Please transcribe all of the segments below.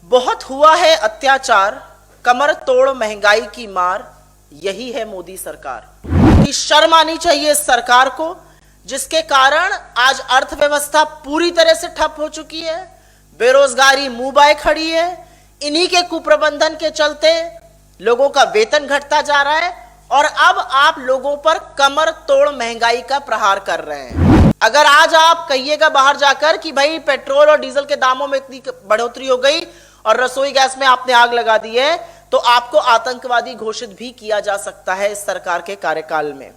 बहुत हुआ है अत्याचार, कमर तोड़ महंगाई की मार, यही है मोदी सरकार। कि शर्म आनी चाहिए इस सरकार को, जिसके कारण आज अर्थव्यवस्था पूरी तरह से ठप हो चुकी है, बेरोजगारी मुंह बाए खड़ी है। इन्हीं के कुप्रबंधन के चलते लोगों का वेतन घटता जा रहा है और अब आप लोगों पर कमर तोड़ महंगाई का प्रहार कर रहे हैं। अगर आज आप कहिएगा बाहर जाकर कि भाई पेट्रोल और डीजल के दामों में इतनी बढ़ोतरी हो गई और रसोई गैस में आपने आग लगा दी है, तो आपको आतंकवादी घोषित भी किया जा सकता है इस सरकार के कार्यकाल में।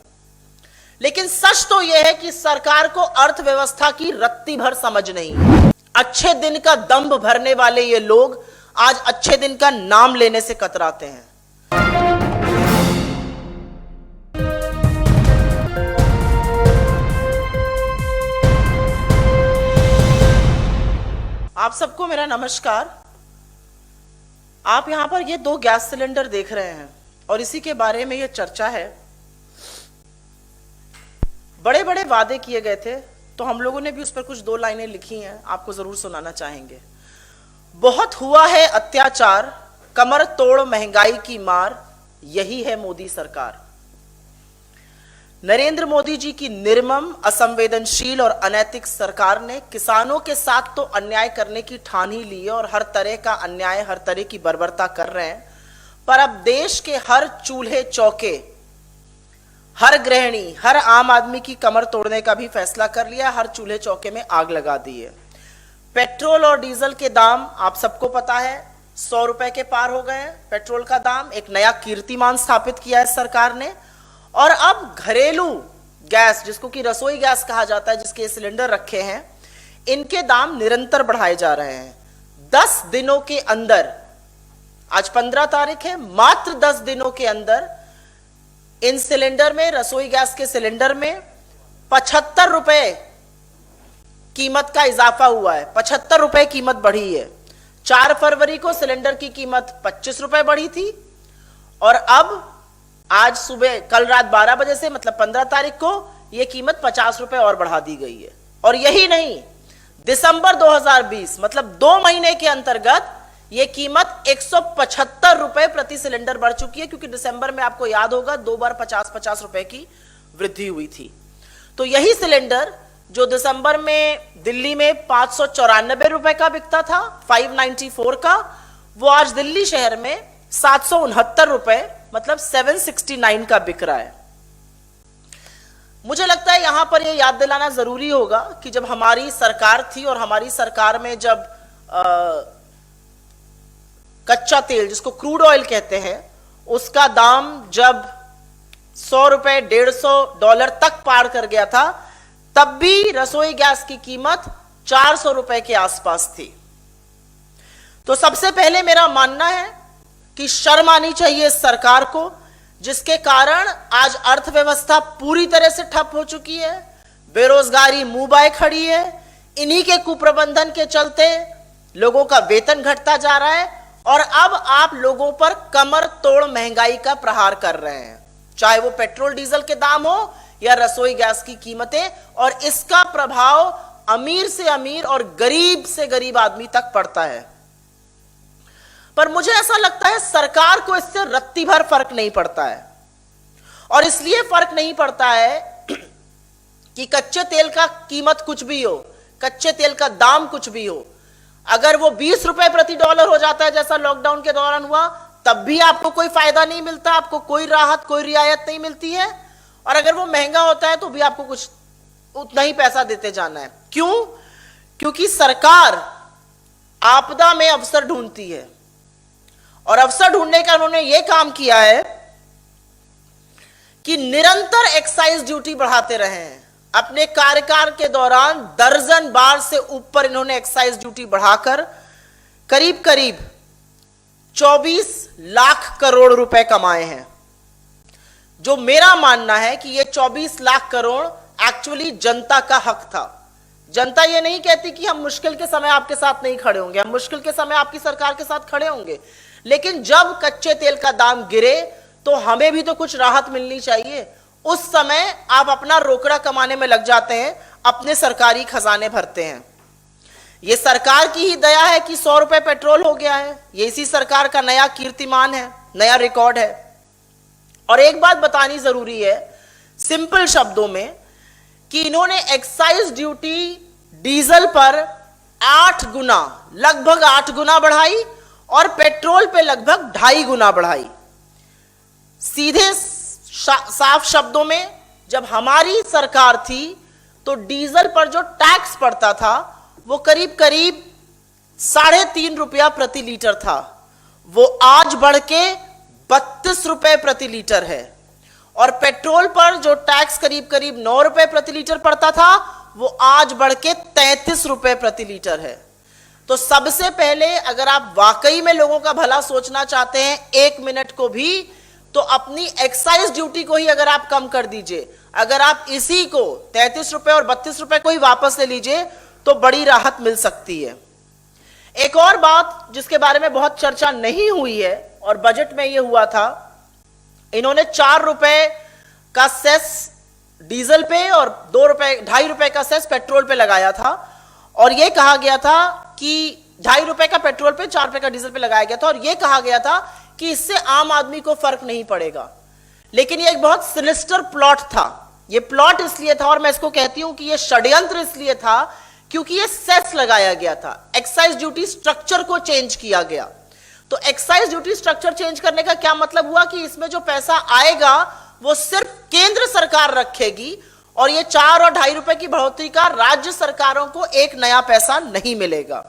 लेकिन सच तो यह है कि सरकार को अर्थव्यवस्था की रत्ती भर समझ नहीं है। अच्छे दिन का दंभ भरने वाले ये लोग आज अच्छे दिन का नाम लेने से कतराते हैं। आप सबको मेरा नमस्कार। आप यहां पर ये 2 गैस सिलेंडर देख रहे हैं और इसी के बारे में ये चर्चा है। बड़े बड़े वादे किए गए थे, तो हम लोगों ने भी उस पर कुछ 2 लाइनें लिखी हैं, आपको जरूर सुनाना चाहेंगे। बहुत हुआ है अत्याचार, कमर तोड़ महंगाई की मार, यही है मोदी सरकार। नरेंद्र मोदी जी की निर्मम, असंवेदनशील और अनैतिक सरकार ने किसानों के साथ तो अन्याय करने की ठान ही ली है और हर तरह का अन्याय, हर तरह की बर्बरता कर रहे हैं। पर अब देश के हर चूल्हे चौके, हर गृहिणी, हर आम आदमी की कमर तोड़ने का भी फैसला कर लिया, हर चूल्हे चौके में आग लगा दी है। पेट्रोल और डीजल के दाम आप सबको पता है 100 रुपए के पार हो गए हैं। पेट्रोल का दाम एक नया कीर्तिमान स्थापित किया है सरकार ने। और अब घरेलू गैस, जिसको कि रसोई गैस कहा जाता है, जिसके सिलेंडर रखे हैं, इनके दाम निरंतर बढ़ाए जा रहे हैं। 10 दिनों के अंदर, आज 15 तारीख है, मात्र 10 दिनों के अंदर इन सिलेंडर में, रसोई गैस के सिलेंडर में 75 रुपए कीमत का इजाफा हुआ है। 75 रुपए कीमत बढ़ी है। 4 फरवरी को सिलेंडर की कीमत 25 रुपए बढ़ी थी और अब आज सुबह, कल रात 12 बजे से, मतलब 15 तारीख को, यह कीमत 50 रुपए और बढ़ा दी गई है। और यही नहीं, दिसंबर 2020, मतलब 2 महीने के अंतर्गत यह कीमत 175 रुपए प्रति सिलेंडर बढ़ चुकी है, क्योंकि दिसंबर में आपको याद होगा 2 बार 50-50 रुपए की वृद्धि हुई थी। तो यही सिलेंडर जो दिसंबर में दिल्ली में 594 रुपए का बिकता था, 594 का, वो आज दिल्ली शहर में 769 रुपए, मतलब 769 का बिक रहा है। मुझे लगता है यहां पर यह याद दिलाना जरूरी होगा कि जब हमारी सरकार थी और हमारी सरकार में जब कच्चा तेल, जिसको क्रूड ऑयल कहते हैं, उसका दाम जब 100 रुपए, $150 तक पार कर गया था, तब भी रसोई गैस की कीमत 400 रुपए के आसपास थी। तो सबसे पहले मेरा मानना है कि शर्म आनी चाहिए इस सरकार को, जिसके कारण आज अर्थव्यवस्था पूरी तरह से ठप हो चुकी है, बेरोजगारी मुंह बाए खड़ी है। इन्हीं के कुप्रबंधन के चलते लोगों का वेतन घटता जा रहा है और अब आप लोगों पर कमर तोड़ महंगाई का प्रहार कर रहे हैं, चाहे वो पेट्रोल डीजल के दाम हो या रसोई गैस की कीमतें। और इसका प्रभाव अमीर से अमीर और गरीब से गरीब आदमी तक पड़ता है। पर मुझे ऐसा लगता है सरकार को इससे रत्ती भर फर्क नहीं पड़ता है। और इसलिए फर्क नहीं पड़ता है कि कच्चे तेल का कीमत कुछ भी हो, कच्चे तेल का दाम कुछ भी हो, अगर वो 20 रुपए प्रति डॉलर हो जाता है, जैसा लॉकडाउन के दौरान हुआ, तब भी आपको कोई फायदा नहीं मिलता, आपको कोई राहत, कोई रियायत नहीं मिलती है। और अगर वो महंगा होता है तो भी आपको कुछ उतना ही पैसा देते जाना है। क्यों? क्योंकि सरकार आपदा में अवसर ढूंढती है और अवसर ढूंढने का उन्होंने यह काम किया है कि निरंतर एक्साइज ड्यूटी बढ़ाते रहे हैं। अपने कार्यकाल के दौरान दर्जन बार से ऊपर इन्होंने एक्साइज ड्यूटी बढ़ाकर करीब करीब 24 लाख करोड़ रुपए कमाए हैं। जो मेरा मानना है कि ये 24 लाख करोड़ एक्चुअली जनता का हक था। जनता ये नहीं कहती कि हम मुश्किल के समय आपके साथ नहीं खड़े होंगे, हम मुश्किल के समय आपकी सरकार के साथ खड़े होंगे, लेकिन जब कच्चे तेल का दाम गिरे तो हमें भी तो कुछ राहत मिलनी चाहिए। उस समय आप अपना रोकड़ा कमाने में लग जाते हैं, अपने सरकारी खजाने भरते हैं। ये सरकार की ही दया है कि 100 रुपए पेट्रोल हो गया है। ये इसी सरकार का नया कीर्तिमान है, नया रिकॉर्ड है। और एक बात बतानी जरूरी है सिंपल शब्दों में कि इन्होंने एक्साइज ड्यूटी डीजल पर 8 गुना, लगभग 8 गुना बढ़ाई और पेट्रोल पे लगभग 2.5 गुना बढ़ाई। सीधे साफ शब्दों में जब हमारी सरकार थी तो डीजल पर जो टैक्स पड़ता था वो करीब करीब 3.5 रुपया प्रति लीटर था, वो आज बढ़ के 32 रुपए प्रति लीटर है। और पेट्रोल पर जो टैक्स करीब करीब 9 रुपए प्रति लीटर पड़ता था वो आज बढ़ के 33 रुपए प्रति लीटर है। तो सबसे पहले अगर आप वाकई में लोगों का भला सोचना चाहते हैं 1 मिनट को भी, तो अपनी एक्साइज ड्यूटी को ही अगर आप कम कर दीजिए, अगर आप इसी को 33 रुपए और 32 रुपए को ही वापस ले लीजिए तो बड़ी राहत मिल सकती है। एक और बात जिसके बारे में बहुत चर्चा नहीं हुई है और बजट में यह हुआ था, इन्होंने 4 रुपए का सेस डीजल पे और 2.5 रुपए का सेस पेट्रोल पे लगाया था और यह कहा गया था कि 2.5 रुपए का पेट्रोल पे 4 रुपए का डीजल पे लगाया गया था और यह कहा गया था कि इससे आम आदमी को फर्क नहीं पड़ेगा। लेकिन यह एक बहुत सिनिस्टर प्लॉट था। यह प्लॉट इसलिए था और मैं इसको कहती हूं कि यह षड्यंत्र इसलिए था क्योंकि यह सेस लगाया गया था, एक्साइज ड्यूटी स्ट्रक्चर को चेंज किया गया। तो एक्साइज ड्यूटी स्ट्रक्चर चेंज करने का क्या मतलब हुआ कि इसमें जो पैसा आएगा वो सिर्फ केंद्र सरकार रखेगी और ये 4 और 2.5 रुपए की बढ़ोतरी का राज्य सरकारों को एक नया पैसा नहीं मिलेगा।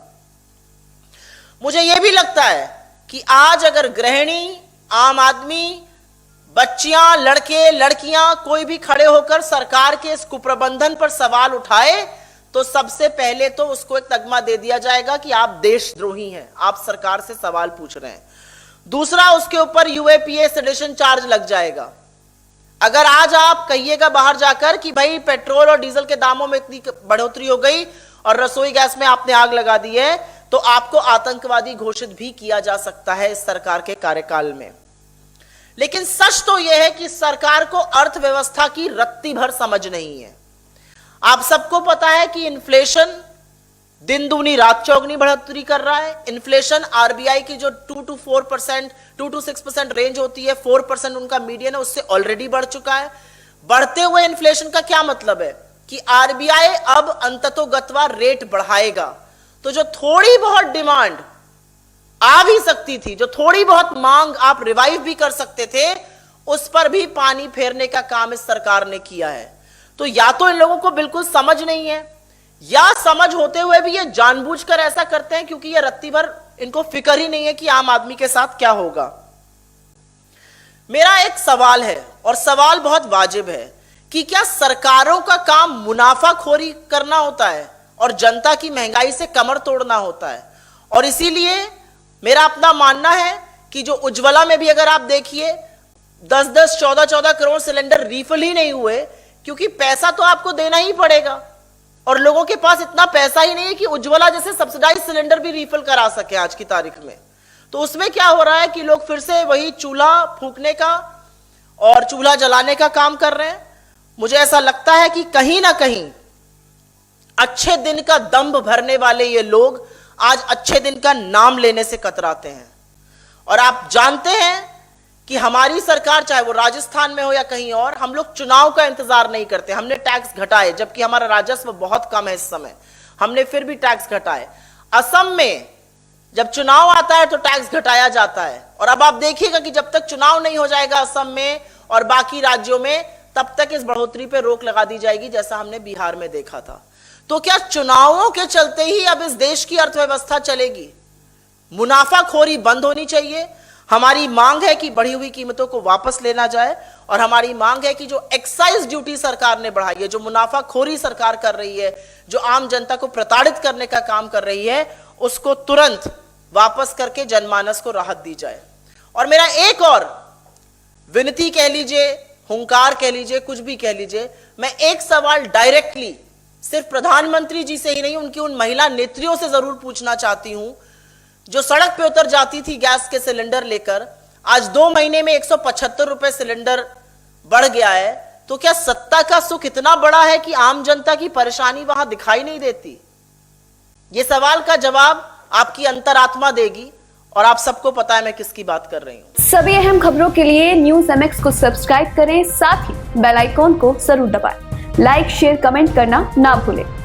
मुझे यह भी लगता है कि आज अगर गृहिणी, आम आदमी, बच्चियां, लड़के, लड़कियां कोई भी खड़े होकर सरकार के इस कुप्रबंधन पर सवाल उठाए तो सबसे पहले तो उसको एक तगमा दे दिया जाएगा कि आप देशद्रोही हैं, आप सरकार से सवाल पूछ रहे हैं। दूसरा, उसके ऊपर यूएपीए सेडिशन चार्ज लग जाएगा। अगर आज आप कहिएगा बाहर जाकर कि भाई पेट्रोल और डीजल के दामों में इतनी बढ़ोतरी हो गई और रसोई गैस में आपने आग लगा दी है, तो आपको आतंकवादी घोषित भी किया जा सकता है इस सरकार के कार्यकाल में। लेकिन सच तो यह है कि सरकार को अर्थव्यवस्था की रत्ती भर समझ नहीं है। आप सबको पता है कि इन्फ्लेशन दिन दूनी रात चौगनी बढ़ोतरी कर रहा है। इन्फ्लेशन आरबीआई की जो 2 to 6% रेंज होती है, 4% उनका मीडियन है, उससे ऑलरेडी बढ़ चुका है। बढ़ते हुए इन्फ्लेशन का क्या मतलब है कि आरबीआई अब अंततोगत्वा रेट बढ़ाएगा। तो जो थोड़ी बहुत डिमांड आ भी सकती थी, जो थोड़ी बहुत मांग आप रिवाइव भी कर सकते थे, उस पर भी पानी फेरने का काम इस सरकार ने किया है। तो या तो इन लोगों को बिल्कुल समझ नहीं है या समझ होते हुए भी ये जानबूझकर ऐसा करते हैं क्योंकि ये रत्ती भर इनको फिक्र ही नहीं है कि आम आदमी के साथ क्या होगा। मेरा एक सवाल है और सवाल बहुत वाजिब है कि क्या सरकारों का काम मुनाफाखोरी करना होता है और जनता की महंगाई से कमर तोड़ना होता है? और इसीलिए मेरा अपना मानना है कि जो उज्ज्वला में भी अगर आप देखिए 10-10, 14-14 करोड़ सिलेंडर रिफिल ही नहीं हुए क्योंकि पैसा तो आपको देना ही पड़ेगा और लोगों के पास इतना पैसा ही नहीं है कि उज्ज्वला जैसे सब्सिडाइज सिलेंडर भी रिफिल करा सके आज की तारीख में। तो उसमें क्या हो रहा है कि लोग फिर से वही चूल्हा फूकने का और चूल्हा जलाने का काम कर रहे हैं। मुझे ऐसा लगता है कि कहीं ना कहीं अच्छे दिन का दंभ भरने वाले ये लोग आज अच्छे दिन का नाम लेने से कतराते हैं। और आप जानते हैं कि हमारी सरकार, चाहे वो राजस्थान में हो या कहीं और, हम लोग चुनाव का इंतजार नहीं करते। हमने टैक्स घटाए, जबकि हमारा राजस्व बहुत कम है इस समय, हमने फिर भी टैक्स घटाए। असम में जब चुनाव आता है तो टैक्स घटाया जाता है और अब आप देखिएगा कि जब तक चुनाव नहीं हो जाएगा असम में और बाकी राज्यों में, तब तक इस बढ़ोतरी पे रोक लगा दी जाएगी, जैसा हमने बिहार में देखा था। तो क्या चुनावों के चलते ही अब इस देश की अर्थव्यवस्था चलेगी? मुनाफाखोरी बंद होनी चाहिए। हमारी मांग है कि बढ़ी हुई कीमतों को वापस लेना जाए और हमारी मांग है कि जो एक्साइज ड्यूटी सरकार ने बढ़ाई है, जो मुनाफाखोरी सरकार कर रही है, जो आम जनता को प्रताड़ित करने का काम कर रही है, उसको तुरंत वापस करके जनमानस को राहत दी जाए। और मेरा एक और विनती कह लीजिए, हुंकार कह लीजिए, कुछ भी कह लीजिए, मैं एक सवाल डायरेक्टली सिर्फ प्रधानमंत्री जी से ही नहीं, उनकी उन महिला नेत्रियों से जरूर पूछना चाहती हूं जो सड़क पे उतर जाती थी गैस के सिलेंडर लेकर। आज 2 महीने में 175 रुपए सिलेंडर बढ़ गया है। तो क्या सत्ता का सुख इतना बड़ा है कि आम जनता की परेशानी वहां दिखाई नहीं देती? ये सवाल का जवाब आपकी अंतरात्मा देगी और आप सबको पता है मैं किसकी बात कर रही हूं। सभी अहम खबरों के लिए न्यूज MX को सब्सक्राइब करें, साथ ही बेल आइकॉन को जरूर दबाएं। लाइक, शेयर, कमेंट करना ना भूलें।